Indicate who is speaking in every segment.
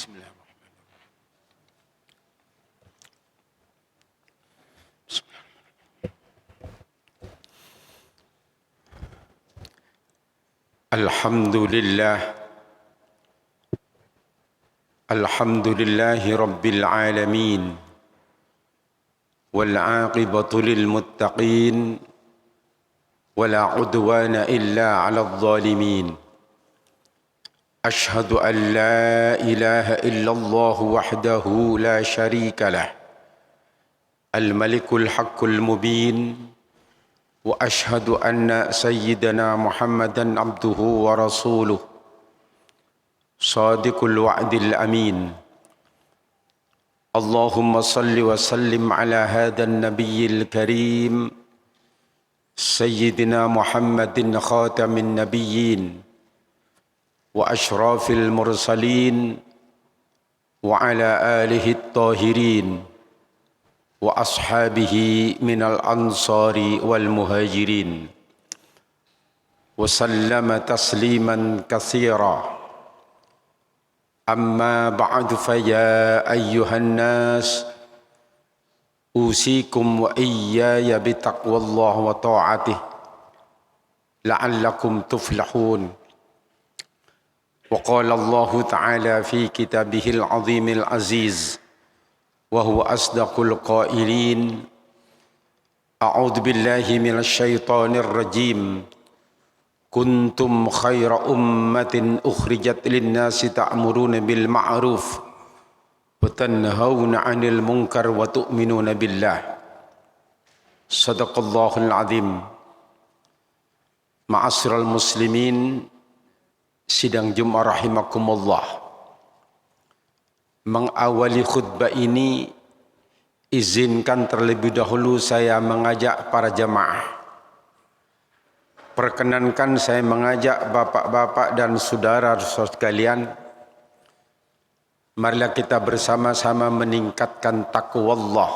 Speaker 1: Bismillahirrahmanirrahim. Alhamdulillah. Alhamdulillahi Rabbil Alamin. Wal aqibatu lil muttaqin. Wala udwana illa 'alal zalimin. Ashhadu an la ilaha illallah wahdahu la syarika lah. Al-Malikul Haqqul Mubin. Wa ashhadu anna sayyidana Muhammadan abduhu wa rasuluh. Sadiqul wa'dil amin. Allahumma salli wa sallim ala hadhan nabiyyil karim. Sayyidina Muhammadin khatamin nabiyyin. Wa ashrafil mursalin. Wa ala alihi at-tahirin. Wa ashabihi minal ansari wal muhajirin. Wa sallama tasliman katsira. Amma ba'du fa ya ayyuhan nas usikum wa iyaya bitaqwallah wa ta'atih la'allakum tuflihun. Wa qala Allah ta'ala fi kitabihil azimil aziz wa huwa asdaqul qailin. A'udzu billahi minasy syaithanir rajim. Kuntum khaira ummatin ukhrijat lin-nasi ta'muruna bil ma'ruf wa tanhauna 'anil munkar wa tu'minuna billah. Shadaqallahul azim. Ma'asyiral muslimin, sidang Jumat rahimakumullah. Mengawali khutbah ini, izinkan terlebih dahulu saya mengajak para jamaah. Perkenankan saya mengajak bapak-bapak dan saudara-saudara sekalian, marilah kita bersama-sama meningkatkan takwa Allah.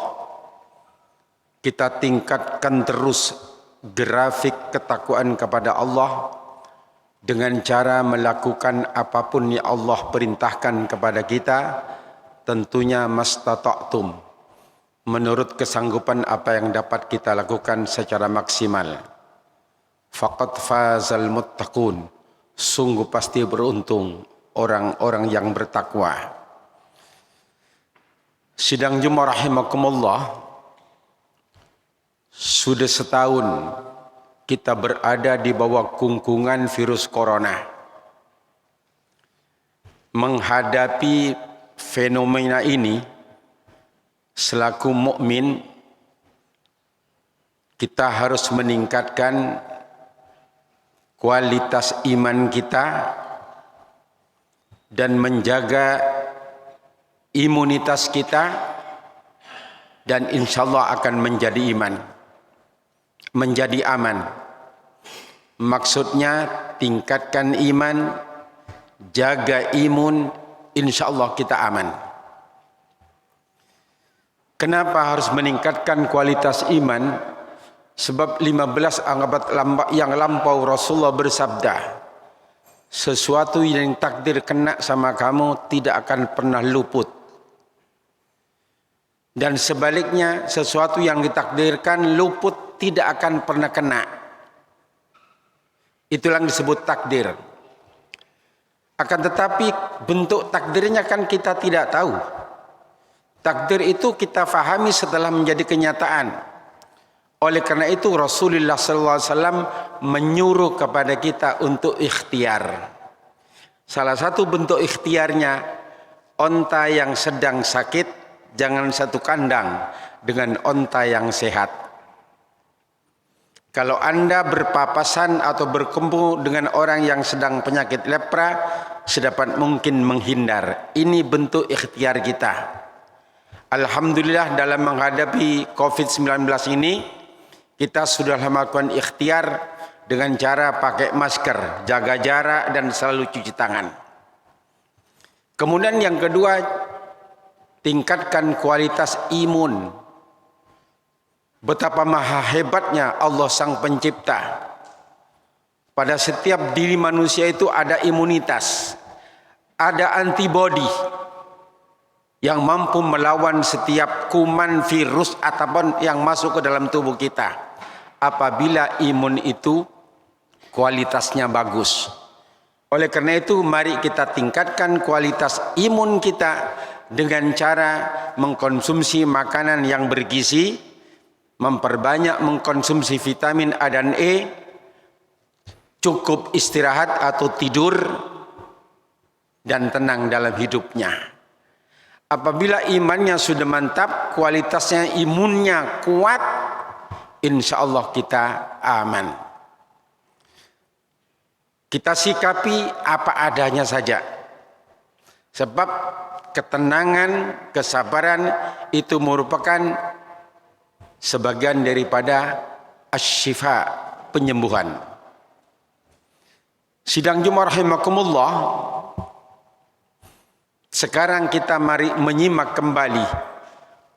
Speaker 1: Kita tingkatkan terus grafik ketakwaan kepada Allah dengan cara melakukan apapun yang Allah perintahkan kepada kita, tentunya mastata'tum, menurut kesanggupan apa yang dapat kita lakukan secara maksimal. Faqad fazal muttaqun, sungguh pasti beruntung orang-orang yang bertakwa. Sidang Jumat rahimakumullah, sudah setahun kita berada di bawah kungkungan virus corona. Menghadapi fenomena ini, selaku mukmin kita harus meningkatkan kualitas iman kita dan menjaga imunitas kita, dan insya Allah akan menjadi iman, menjadi aman. Maksudnya tingkatkan iman, jaga imun, insya Allah kita aman. Kenapa harus meningkatkan kualitas iman? Sebab 15 abad yang lampau Rasulullah bersabda, sesuatu yang takdir kena sama kamu tidak akan pernah luput. Dan sebaliknya, sesuatu yang ditakdirkan luput tidak akan pernah kena. Itulah yang disebut takdir. Akan tetapi bentuk takdirnya kan kita tidak tahu. Takdir itu kita fahami setelah menjadi kenyataan. Oleh karena itu Rasulullah SAW menyuruh kepada kita untuk ikhtiar. Salah satu bentuk ikhtiarnya, onta yang sedang sakit jangan satu kandang dengan onta yang sehat. Kalau Anda berpapasan atau berkumpul dengan orang yang sedang penyakit lepra, sedapat mungkin menghindar. Ini bentuk ikhtiar kita. Alhamdulillah dalam menghadapi COVID-19 ini, kita sudah melakukan ikhtiar dengan cara pakai masker, jaga jarak, dan selalu cuci tangan. Kemudian yang kedua, tingkatkan kualitas imun. Betapa maha hebatnya Allah Sang Pencipta. Pada setiap diri manusia itu ada imunitas, ada antibodi yang mampu melawan setiap kuman, virus ataupun yang masuk ke dalam tubuh kita apabila imun itu kualitasnya bagus. Oleh karena itu mari kita tingkatkan kualitas imun kita dengan cara mengkonsumsi makanan yang bergizi, memperbanyak mengkonsumsi vitamin A dan E, cukup istirahat atau tidur, dan tenang dalam hidupnya. Apabila imannya sudah mantap, kualitasnya imunnya kuat, insya Allah kita aman. Kita sikapi apa adanya saja. Sebab ketenangan, kesabaran itu merupakan sebagian daripada asy-syifa, penyembuhan. Sidang Jumat rahimakumullah. Sekarang kita mari menyimak kembali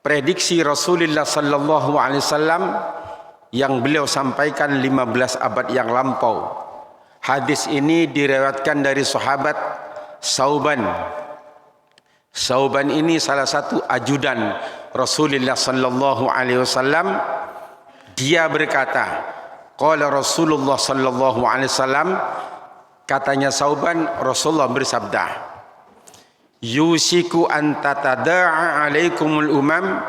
Speaker 1: prediksi Rasulullah sallallahu alaihi wasallam yang beliau sampaikan 15 abad yang lampau. Hadis ini diriwayatkan dari sahabat Sauban. Sauban ini salah satu ajudan Rasulullah sallallahu alaihi wasallam. Dia berkata, qala Rasulullah sallallahu alaihi wasallam, katanya Sauban, Rasulullah bersabda, yusiku an tatada'a alaikumul umam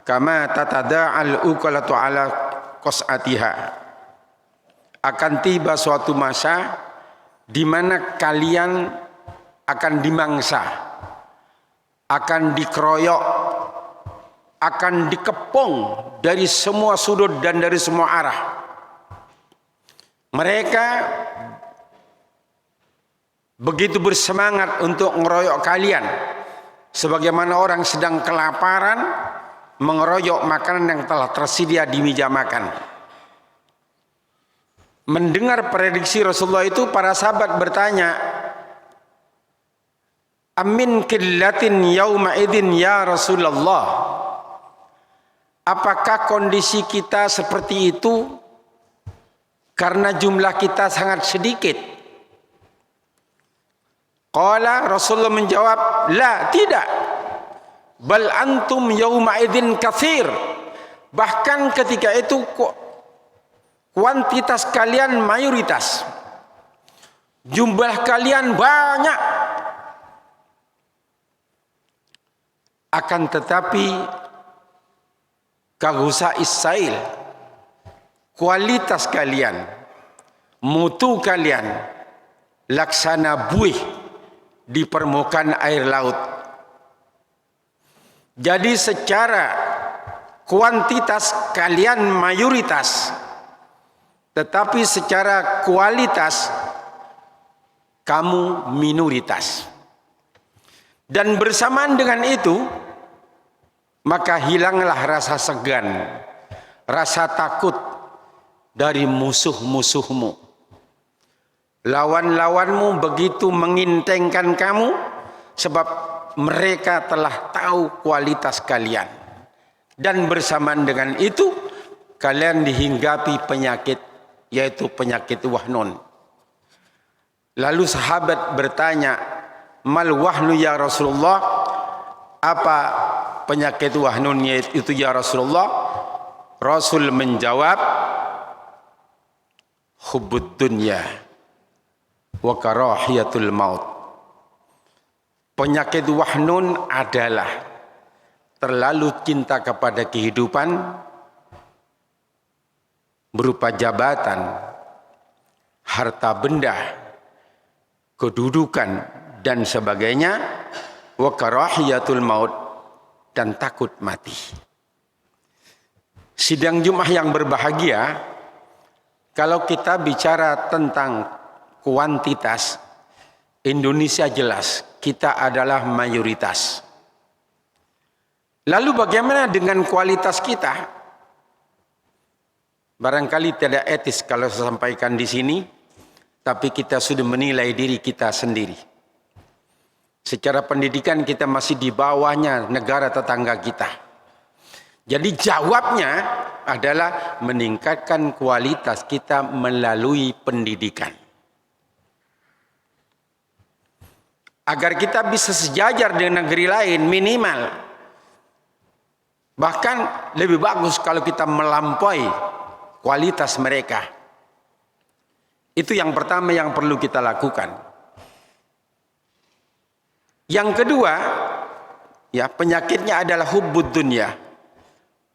Speaker 1: kama tatada'al ukalatu ala qas'atiha. Akan tiba suatu masa di mana kalian akan dimangsa, akan dikeroyok, akan dikepung dari semua sudut dan dari semua arah. Mereka begitu bersemangat untuk mengeroyok kalian, sebagaimana orang sedang kelaparan mengeroyok makanan yang telah tersedia di meja makan. Mendengar prediksi Rasulullah itu, para sahabat bertanya, amin killatin yauma idin ya Rasulullah, apakah kondisi kita seperti itu karena jumlah kita sangat sedikit? Qala, Rasulullah menjawab, la, tidak, bal antum yauma idin katsir, bahkan ketika itu kuantitas kalian mayoritas, jumlah kalian banyak. Akan tetapi kagusa isail, kualitas kalian, mutu kalian laksana buih di permukaan air laut. Jadi secara kuantitas kalian mayoritas, tetapi secara kualitas kamu minoritas. Dan bersamaan dengan itu, maka hilanglah rasa segan, rasa takut dari musuh-musuhmu. Lawan-lawanmu begitu mengintengkan kamu, sebab mereka telah tahu kualitas kalian. Dan bersamaan dengan itu, kalian dihinggapi penyakit, yaitu penyakit wahnun. Lalu sahabat bertanya, mal wahnu ya Rasulullah, apa penyakit wahnunnya itu ya Rasulullah? Rasul menjawab, hubbud dunya wa karahiyatul maut. Penyakit wahnun adalah terlalu cinta kepada kehidupan berupa jabatan, harta benda, kedudukan dan sebagainya, wa karahiyatul maut, dan takut mati. Sidang Jumat yang berbahagia, kalau kita bicara tentang kuantitas, Indonesia jelas kita adalah mayoritas. Lalu bagaimana dengan kualitas kita? Barangkali tidak etis kalau saya sampaikan di sini, tapi kita sudah menilai diri kita sendiri. Secara pendidikan kita masih di bawahnya negara tetangga kita. Jadi jawabnya adalah meningkatkan kualitas kita melalui pendidikan. agar kita bisa sejajar dengan negeri lain minimal. Bahkan lebih bagus kalau kita melampaui kualitas mereka. Itu yang pertama yang perlu kita lakukan. Yang kedua, ya, penyakitnya adalah hubbud dunya.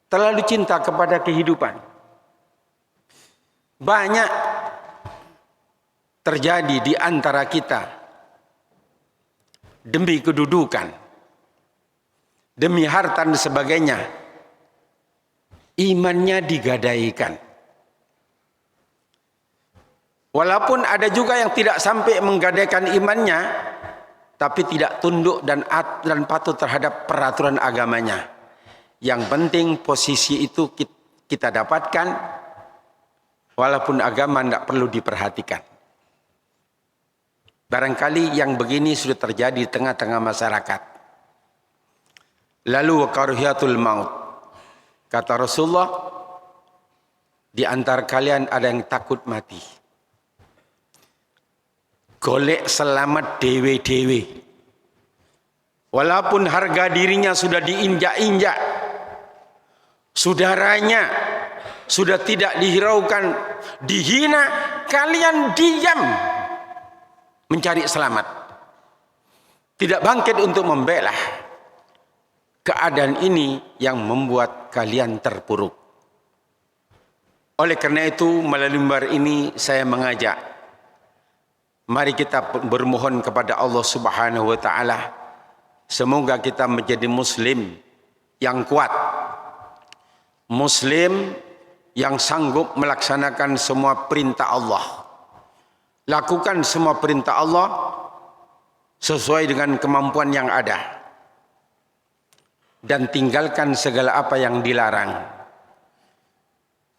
Speaker 1: Terlalu cinta kepada kehidupan. Banyak terjadi di antara kita demi kedudukan, demi harta dan sebagainya, imannya digadaikan. Walaupun ada juga yang tidak sampai menggadaikan imannya, tapi tidak tunduk dan patuh terhadap peraturan agamanya. Yang penting posisi itu kita dapatkan, walaupun agama tidak perlu diperhatikan. Barangkali yang begini sudah terjadi di tengah-tengah masyarakat. Lalu waqariyatul maut. Kata Rasulullah, di antara kalian ada yang takut mati. Golek selamat dewe-dewe. Walaupun harga dirinya sudah diinjak-injak, saudaranya sudah tidak dihiraukan, dihina, kalian diam mencari selamat. Tidak bangkit untuk membela. Keadaan ini yang membuat kalian terpuruk. Oleh karena itu, melalui mimbar ini saya mengajak, mari kita bermohon kepada Allah Subhanahu wa taala, semoga kita menjadi muslim yang kuat. Muslim yang sanggup melaksanakan semua perintah Allah. Lakukan semua perintah Allah sesuai dengan kemampuan yang ada. Dan tinggalkan segala apa yang dilarang.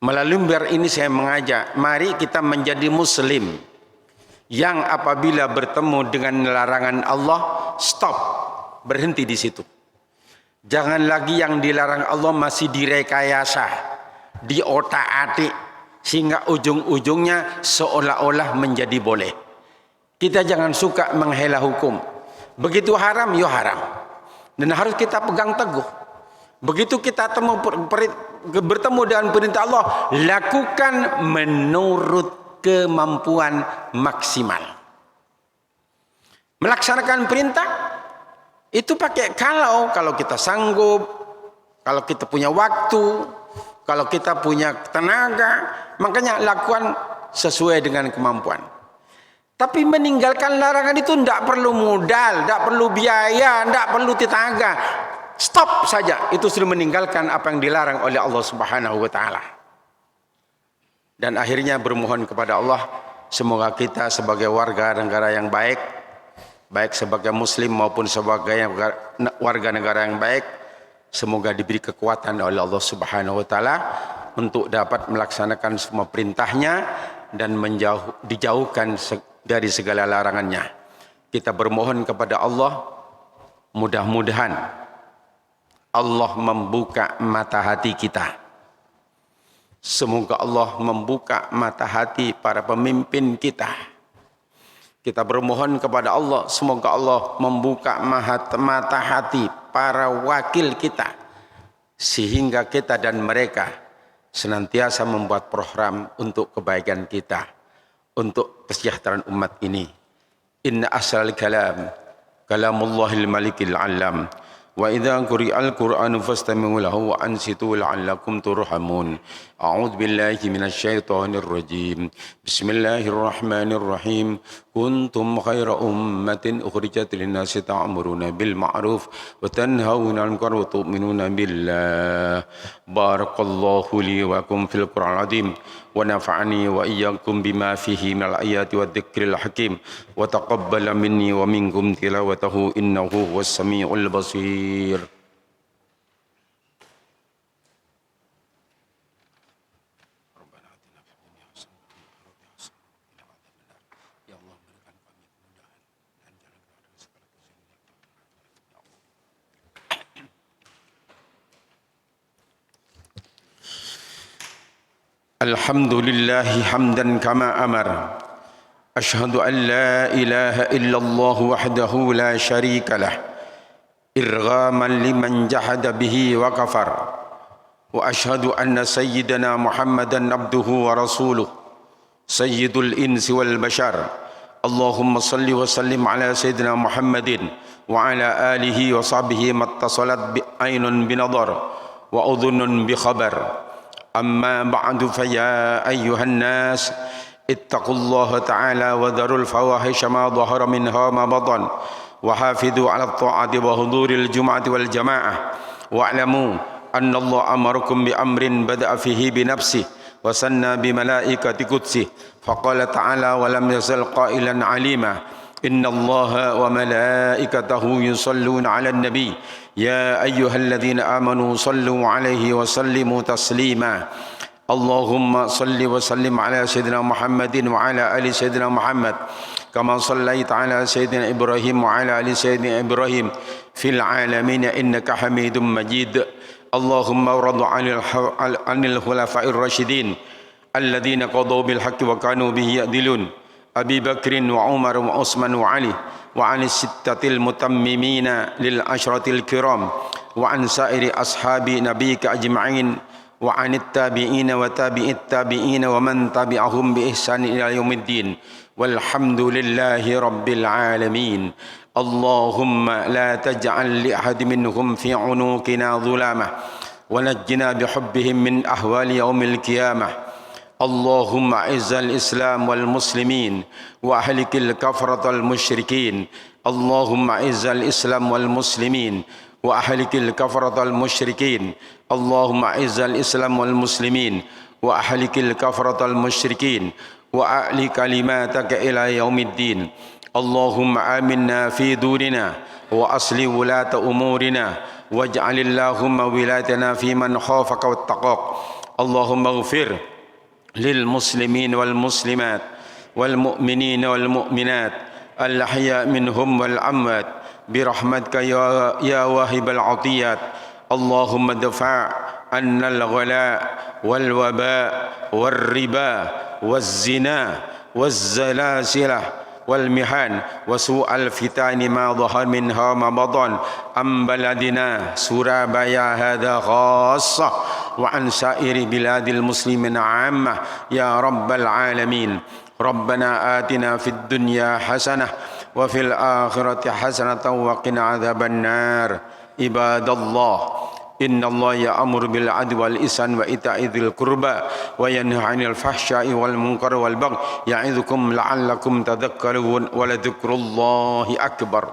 Speaker 1: Melalui mimbar ini saya mengajak, mari kita menjadi muslim yang apabila bertemu dengan larangan Allah, stop, berhenti di situ. Jangan lagi yang dilarang Allah masih direkayasa, diotak-atik, sehingga ujung-ujungnya seolah-olah menjadi boleh. Kita jangan suka menghela hukum. Begitu haram, ya haram. Dan harus kita pegang teguh. Begitu kita bertemu dengan perintah Allah, lakukan menurut kemampuan maksimal. Melaksanakan perintah itu pakai kalau kita sanggup, kalau kita punya waktu, kalau kita punya tenaga, makanya lakukan sesuai dengan kemampuan. Tapi meninggalkan larangan itu tidak perlu modal, tidak perlu biaya, tidak perlu tenaga. Stop saja, itu sudah meninggalkan apa yang dilarang oleh Allah Subhanahu wa taala. Dan akhirnya bermohon kepada Allah, semoga kita sebagai warga negara yang baik, baik sebagai muslim maupun sebagai warga negara yang baik, semoga diberi kekuatan oleh Allah Subhanahu wa taala untuk dapat melaksanakan semua perintahnya dan dijauhkan dari segala larangannya. Kita bermohon kepada Allah, mudah-mudahan Allah membuka mata hati kita. Semoga Allah membuka mata hati para pemimpin kita. Kita bermohon kepada Allah, semoga Allah membuka mata hati para wakil kita, sehingga kita dan mereka senantiasa membuat program untuk kebaikan kita, untuk kesejahteraan umat ini. Inna asal kalam kalamullahil malikil alam. Wa idza quri'al qur'anu fastami'u lahu wa ansitu la'allakum turhamun. A'udzu billahi minasy syaithanir rajim. Bismillahirrahmanirrahim. Kuntum khaira ummatin ukhrijat lin-nasi ta'muruna bil ma'ruf wa tanhauna 'anil munkar wa tu'minuna billah. Barakallahu li wa lakum fil Qur'anil azim wa nafa'ani wa iyyakum bima fihi minal ayati wadh-dhikril hakim wa taqabbala minni wa minkum tilawatahu innahu huwas samiul basir. Alhamdulillahi hamdan kama amar أشهد أن لا إله إلا الله وحده لا شريك له إرغاما لمن جحد به وكفر وأشهد أن سيدنا محمدا عبده ورسوله سيد الإنس والبشر اللهم صل وسلم على سيدنا محمد وعلى آله وصحبه ما اتصلت عين بنظر وأذن بخبر أما بعد فيا أيها الناس اتقوا الله تعالى وذروا الفواحش ما ظهر منها ما بطن وحافظوا على الطاعة وحضور الجمعة والجماعة واعلموا أن الله أمركم بأمر بدأ فيه بنفسه وسنى بملائكة قدسه فقال تعالى ولم يزل قائلا عليما إن الله وملائكته يصلون على النبي يا أيها الذين آمنوا صلوا عليه وسلموا تسليما اللهم صل وسلم على سيدنا محمد وعلى آل سيدنا محمد كما صليت على سيدنا إبراهيم وعلى آل سيدنا إبراهيم في العالمين إنك حميد مجيد اللهم ارض عن الخلفاء الراشدين الذين قضوا بالحق وكانوا به يعدلون أبي بكر وعمر وعثمان وعلي وعن الستة المتممين للعشرة الكرام وعن سائر أصحاب نبيك أجمعين وعن التابعين وتابع التابعين ومن تبعهم بإحسان إلى يوم الدين والحمد لله رب العالمين اللهم لا تجعل لأحد منهم في عنوقنا ظلامة ونجنا بحبهم من أهوال يوم القيامة اللهم أعز الإسلام والمسلمين وأهلك الكفرة المشركين اللهم أعز الإسلام والمسلمين وأهلك الكفرة المشركين اللهم أعز الإسلام والمسلمين وأهلك الكفرة المشركين وأعلي كلماتك إلى يوم الدين اللهم آمنا في دورنا وأصلح ولاة أمورنا واجعل اللهم ولايتنا في من خافك واتقاك اللهم اغفر للمسلمين والمسلمات والمؤمنين والمؤمنات الأحياء منهم والأموات برحمتك يا واهب العطيات اللهم ادفع عنا الغلاء والوباء والربا والزنا والزلازل والمحن وسوء الفتن ما ظهر منها ما بطن عن بلدنا سورابيا هذا خاصة وعن سائر بلاد المسلمين عامة يا رب العالمين ربنا آتنا في الدنيا حسنة وفي الآخرة حسنة وقنا عذاب النار عباد الله إن الله يأمر بالعدل والإحسان وإيتاء ذي القربى وينهى عن الفحشاء والمنكر والبغي يعظكم لعلكم تذكرون ولذكر الله أكبر